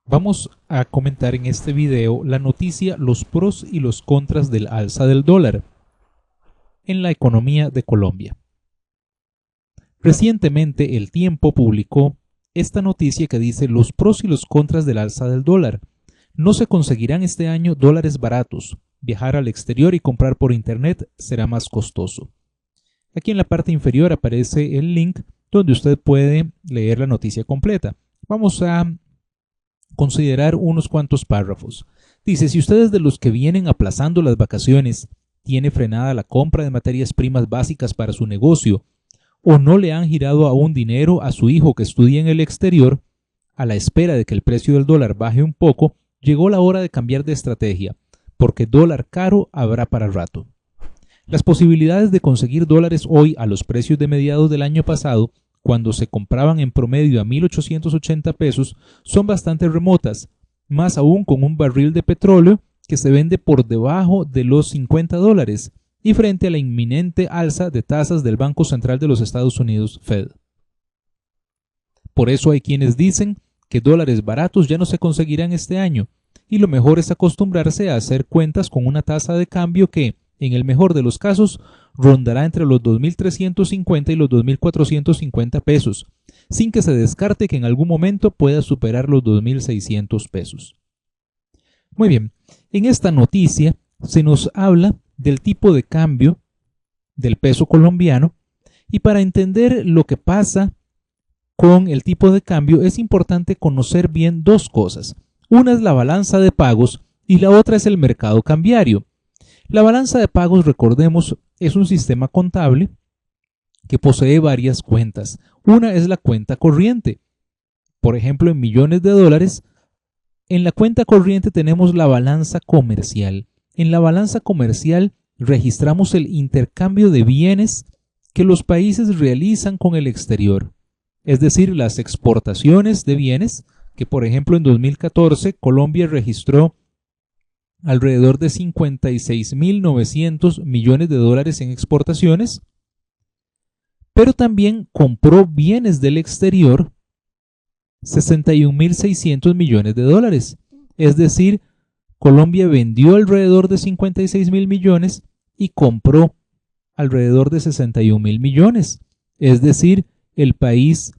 Vamos a comentar en este video la noticia los pros y los contras del alza del dólar en la economía de Colombia. Recientemente El Tiempo publicó esta noticia que dice los pros y los contras del alza del dólar. No se conseguirán este año dólares baratos. Viajar al exterior y comprar por internet será más costoso. Aquí en la parte inferior aparece el link donde usted puede leer la noticia completa. Vamos a considerar unos cuantos párrafos. Dice, si usted es de los que vienen aplazando las vacaciones, tiene frenada la compra de materias primas básicas para su negocio, o no le han girado aún dinero a su hijo que estudia en el exterior, a la espera de que el precio del dólar baje un poco, llegó la hora de cambiar de estrategia, porque dólar caro habrá para rato. Las posibilidades de conseguir dólares hoy a los precios de mediados del año pasado, cuando se compraban en promedio a 1.880 pesos, son bastante remotas, más aún con un barril de petróleo que se vende por debajo de los 50 dólares y frente a la inminente alza de tasas del Banco Central de los Estados Unidos, Fed. Por eso hay quienes dicen que dólares baratos ya no se conseguirán este año, y lo mejor es acostumbrarse a hacer cuentas con una tasa de cambio que, en el mejor de los casos, rondará entre los 2.350 y los 2.450 pesos, sin que se descarte que en algún momento pueda superar los 2.600 pesos. Muy bien, en esta noticia se nos habla del tipo de cambio del peso colombiano, y para entender lo que pasa con el tipo de cambio es importante conocer bien dos cosas. Una es la balanza de pagos y la otra es el mercado cambiario. La balanza de pagos, recordemos, es un sistema contable que posee varias cuentas. Una es la cuenta corriente. Por ejemplo, en millones de dólares, en la cuenta corriente tenemos la balanza comercial. En la balanza comercial registramos el intercambio de bienes que los países realizan con el exterior. Es decir, las exportaciones de bienes, que por ejemplo en 2014 Colombia registró alrededor de 56.900 millones de dólares en exportaciones, pero también compró bienes del exterior 61.600 millones de dólares. Es decir, Colombia vendió alrededor de 56.000 millones y compró alrededor de 61.000 millones. Es decir, el país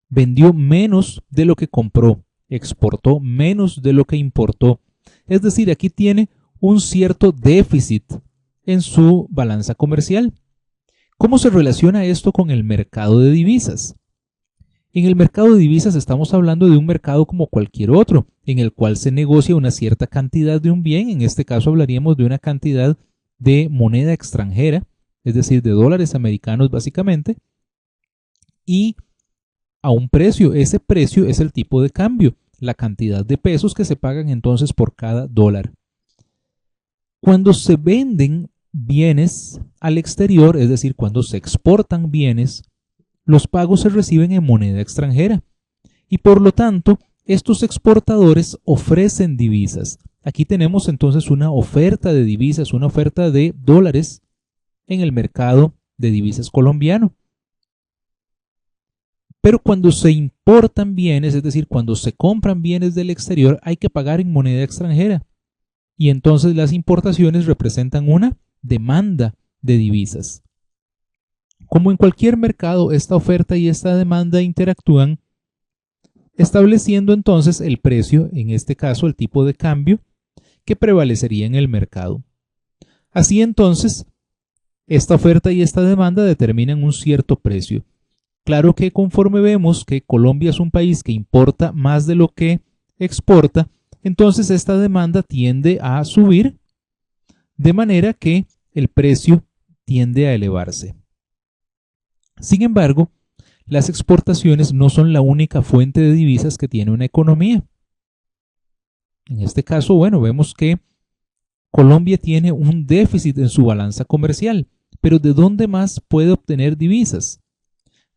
vendió menos de lo que compró, exportó menos de lo que importó. Es decir, aquí tiene un cierto déficit en su balanza comercial. ¿Cómo se relaciona esto con el mercado de divisas? En el mercado de divisas estamos hablando de un mercado como cualquier otro, en el cual se negocia una cierta cantidad de un bien. En este caso hablaríamos de una cantidad de moneda extranjera, es decir, de dólares americanos básicamente, y a un precio. Ese precio es el tipo de cambio, la cantidad de pesos que se pagan entonces por cada dólar. Cuando se venden bienes al exterior, es decir, cuando se exportan bienes, los pagos se reciben en moneda extranjera y por lo tanto estos exportadores ofrecen divisas. Aquí tenemos entonces una oferta de divisas, una oferta de dólares en el mercado de divisas colombiano. Pero cuando se importan bienes, es decir, cuando se compran bienes del exterior, hay que pagar en moneda extranjera. Y entonces las importaciones representan una demanda de divisas. Como en cualquier mercado, esta oferta y esta demanda interactúan, estableciendo entonces el precio, en este caso el tipo de cambio, que prevalecería en el mercado. Así entonces, esta oferta y esta demanda determinan un cierto precio. Claro que conforme vemos que Colombia es un país que importa más de lo que exporta, entonces esta demanda tiende a subir, de manera que el precio tiende a elevarse. Sin embargo, las exportaciones no son la única fuente de divisas que tiene una economía. En este caso, bueno, vemos que Colombia tiene un déficit en su balanza comercial, pero ¿de dónde más puede obtener divisas?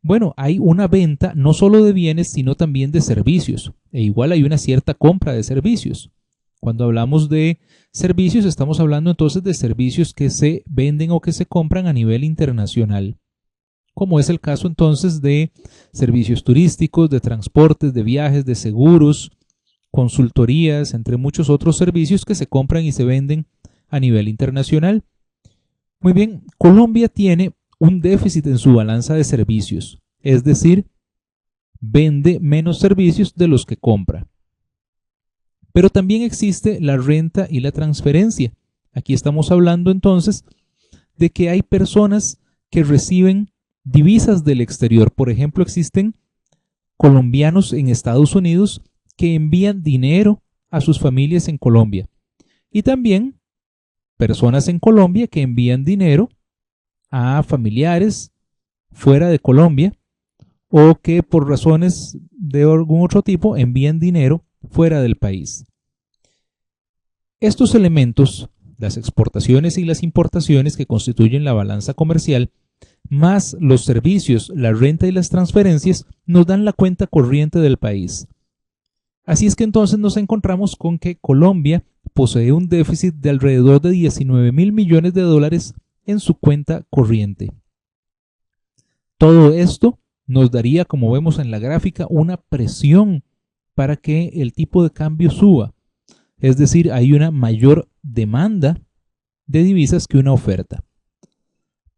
Bueno, hay una venta no solo de bienes, sino también de servicios, e igual hay una cierta compra de servicios. Cuando hablamos de servicios, estamos hablando entonces de servicios que se venden o que se compran a nivel internacional, como es el caso entonces de servicios turísticos, de transportes, de viajes, de seguros, consultorías, entre muchos otros servicios que se compran y se venden a nivel internacional. Muy bien, Colombia tiene un déficit en su balanza de servicios, es decir, vende menos servicios de los que compra. Pero también existe la renta y la transferencia. Aquí estamos hablando entonces de que hay personas que reciben divisas del exterior. Por ejemplo, existen colombianos en Estados Unidos que envían dinero a sus familias en Colombia. Y también personas en Colombia que envían dinero a familiares fuera de Colombia o que por razones de algún otro tipo envían dinero fuera del país. Estos elementos, las exportaciones y las importaciones que constituyen la balanza comercial, más los servicios, la renta y las transferencias, nos dan la cuenta corriente del país. Así es que entonces nos encontramos con que Colombia posee un déficit de alrededor de 19.000 millones de dólares en su cuenta corriente. Todo esto nos daría, como vemos en la gráfica, una presión para que el tipo de cambio suba. Es decir, hay una mayor demanda de divisas que una oferta.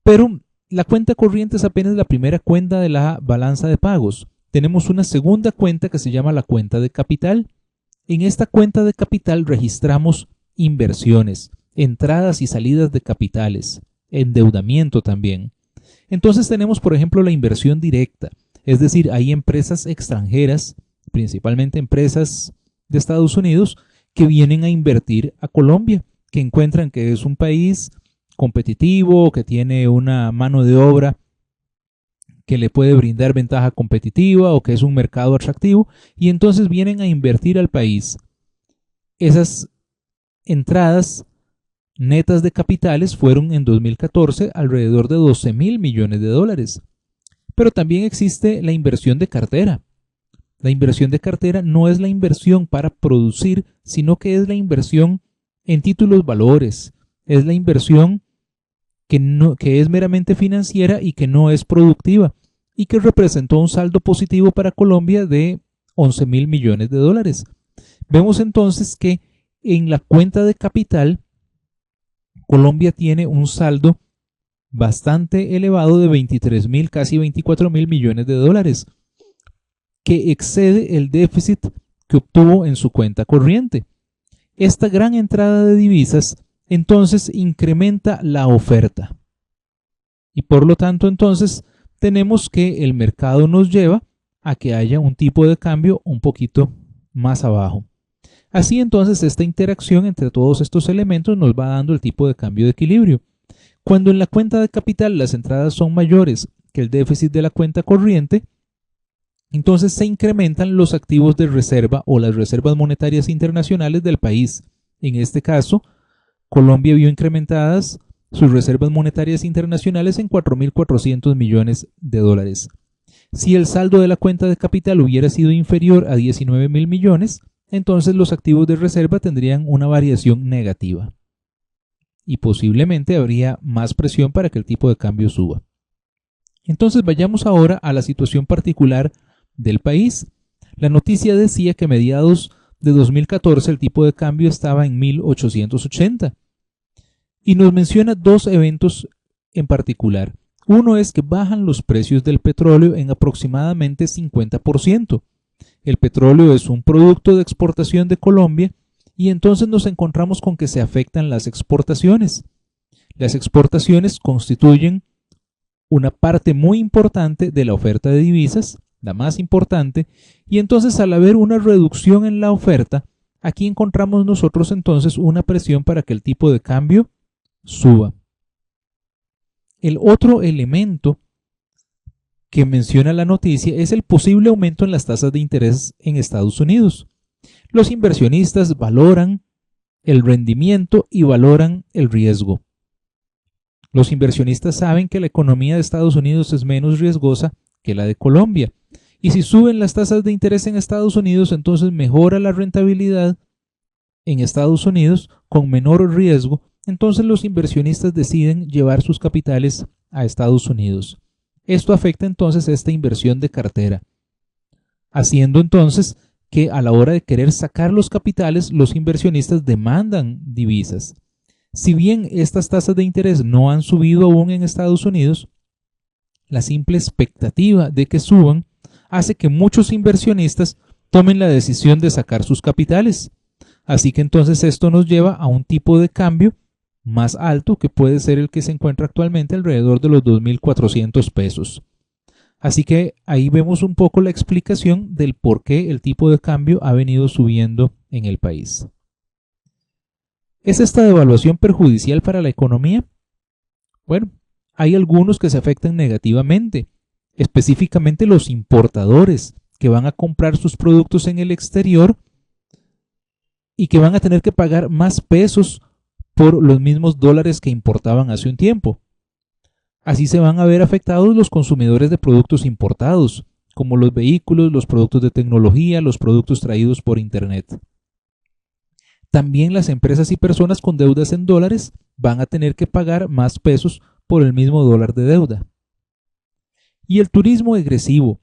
Pero la cuenta corriente es apenas la primera cuenta de la balanza de pagos. Tenemos una segunda cuenta que se llama la cuenta de capital. En esta cuenta de capital registramos inversiones, entradas y salidas de capitales, endeudamiento también. Entonces tenemos, por ejemplo, la inversión directa, es decir, hay empresas extranjeras, principalmente empresas de Estados Unidos, que vienen a invertir a Colombia, que encuentran que es un país competitivo, que tiene una mano de obra que le puede brindar ventaja competitiva o que es un mercado atractivo, y entonces vienen a invertir al país. Esas entradas netas de capitales fueron en 2014 alrededor de 12.000 millones de dólares. Pero también existe la inversión de cartera. La inversión de cartera no es la inversión para producir, sino que es la inversión en títulos valores. Es la inversión que es meramente financiera y que no es productiva y que representó un saldo positivo para Colombia de 11.000 millones de dólares. Vemos entonces que en la cuenta de capital Colombia tiene un saldo bastante elevado de 23.000, casi 24.000 millones de dólares, que excede el déficit que obtuvo en su cuenta corriente. Esta gran entrada de divisas entonces incrementa la oferta y por lo tanto entonces tenemos que el mercado nos lleva a que haya un tipo de cambio un poquito más abajo. Así entonces esta interacción entre todos estos elementos nos va dando el tipo de cambio de equilibrio. Cuando en la cuenta de capital las entradas son mayores que el déficit de la cuenta corriente, entonces se incrementan los activos de reserva o las reservas monetarias internacionales del país. En este caso, Colombia vio incrementadas sus reservas monetarias internacionales en 4.400 millones de dólares. Si el saldo de la cuenta de capital hubiera sido inferior a 19.000 millones, entonces los activos de reserva tendrían una variación negativa y posiblemente habría más presión para que el tipo de cambio suba. Entonces vayamos ahora a la situación particular del país. La noticia decía que a mediados de 2014 el tipo de cambio estaba en 1.880 y nos menciona dos eventos en particular. Uno es que bajan los precios del petróleo en aproximadamente 50%. El petróleo es un producto de exportación de Colombia y entonces nos encontramos con que se afectan las exportaciones. Las exportaciones constituyen una parte muy importante de la oferta de divisas, la más importante, y entonces al haber una reducción en la oferta, aquí encontramos nosotros entonces una presión para que el tipo de cambio suba. El otro elemento que menciona la noticia es el posible aumento en las tasas de interés en Estados Unidos. Los inversionistas valoran el rendimiento y valoran el riesgo. Los inversionistas saben que la economía de Estados Unidos es menos riesgosa que la de Colombia. Y si suben las tasas de interés en Estados Unidos, entonces mejora la rentabilidad en Estados Unidos con menor riesgo. Entonces los inversionistas deciden llevar sus capitales a Estados Unidos. Esto afecta entonces esta inversión de cartera, haciendo entonces que a la hora de querer sacar los capitales, los inversionistas demandan divisas. Si bien estas tasas de interés no han subido aún en Estados Unidos, la simple expectativa de que suban hace que muchos inversionistas tomen la decisión de sacar sus capitales. Así que entonces esto nos lleva a un tipo de cambio más alto, que puede ser el que se encuentra actualmente alrededor de los 2.400 pesos. Así que ahí vemos un poco la explicación del por qué el tipo de cambio ha venido subiendo en el país. ¿Es esta devaluación perjudicial para la economía? Bueno, hay algunos que se afectan negativamente, específicamente los importadores que van a comprar sus productos en el exterior y que van a tener que pagar más pesos por los mismos dólares que importaban hace un tiempo. Así se van a ver afectados los consumidores de productos importados, como los vehículos, los productos de tecnología, los productos traídos por Internet. También las empresas y personas con deudas en dólares van a tener que pagar más pesos por el mismo dólar de deuda. Y el turismo agresivo.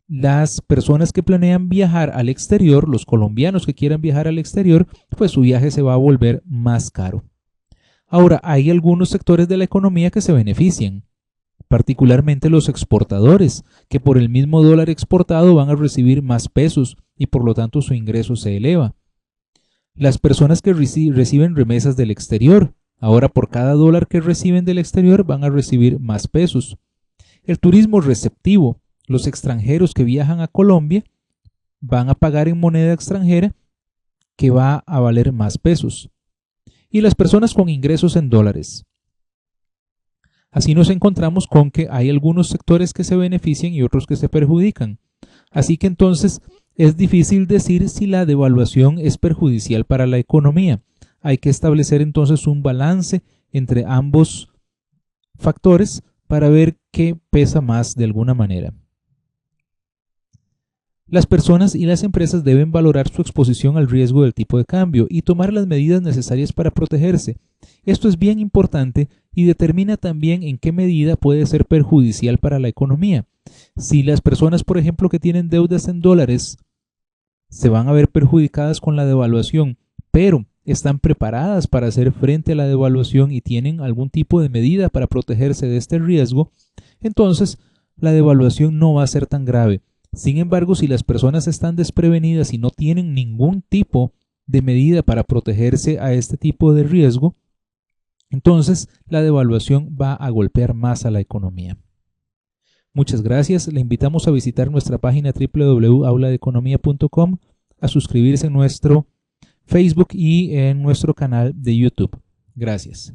Las personas que planean viajar al exterior, los colombianos que quieran viajar al exterior, pues su viaje se va a volver más caro. Ahora, hay algunos sectores de la economía que se benefician, particularmente los exportadores, que por el mismo dólar exportado van a recibir más pesos y por lo tanto su ingreso se eleva. Las personas que reciben remesas del exterior, ahora por cada dólar que reciben del exterior van a recibir más pesos. El turismo receptivo, los extranjeros que viajan a Colombia van a pagar en moneda extranjera que va a valer más pesos. Y las personas con ingresos en dólares. Así nos encontramos con que hay algunos sectores que se benefician y otros que se perjudican. Así que entonces es difícil decir si la devaluación es perjudicial para la economía. Hay que establecer entonces un balance entre ambos factores para ver qué pesa más de alguna manera. Las personas y las empresas deben valorar su exposición al riesgo del tipo de cambio y tomar las medidas necesarias para protegerse. Esto es bien importante y determina también en qué medida puede ser perjudicial para la economía. Si las personas, por ejemplo, que tienen deudas en dólares, se van a ver perjudicadas con la devaluación, pero están preparadas para hacer frente a la devaluación y tienen algún tipo de medida para protegerse de este riesgo, entonces la devaluación no va a ser tan grave. Sin embargo, si las personas están desprevenidas y no tienen ningún tipo de medida para protegerse a este tipo de riesgo, entonces la devaluación va a golpear más a la economía. Muchas gracias. Le invitamos a visitar nuestra página www.auladeeconomia.com, a suscribirse en nuestro Facebook y en nuestro canal de YouTube. Gracias.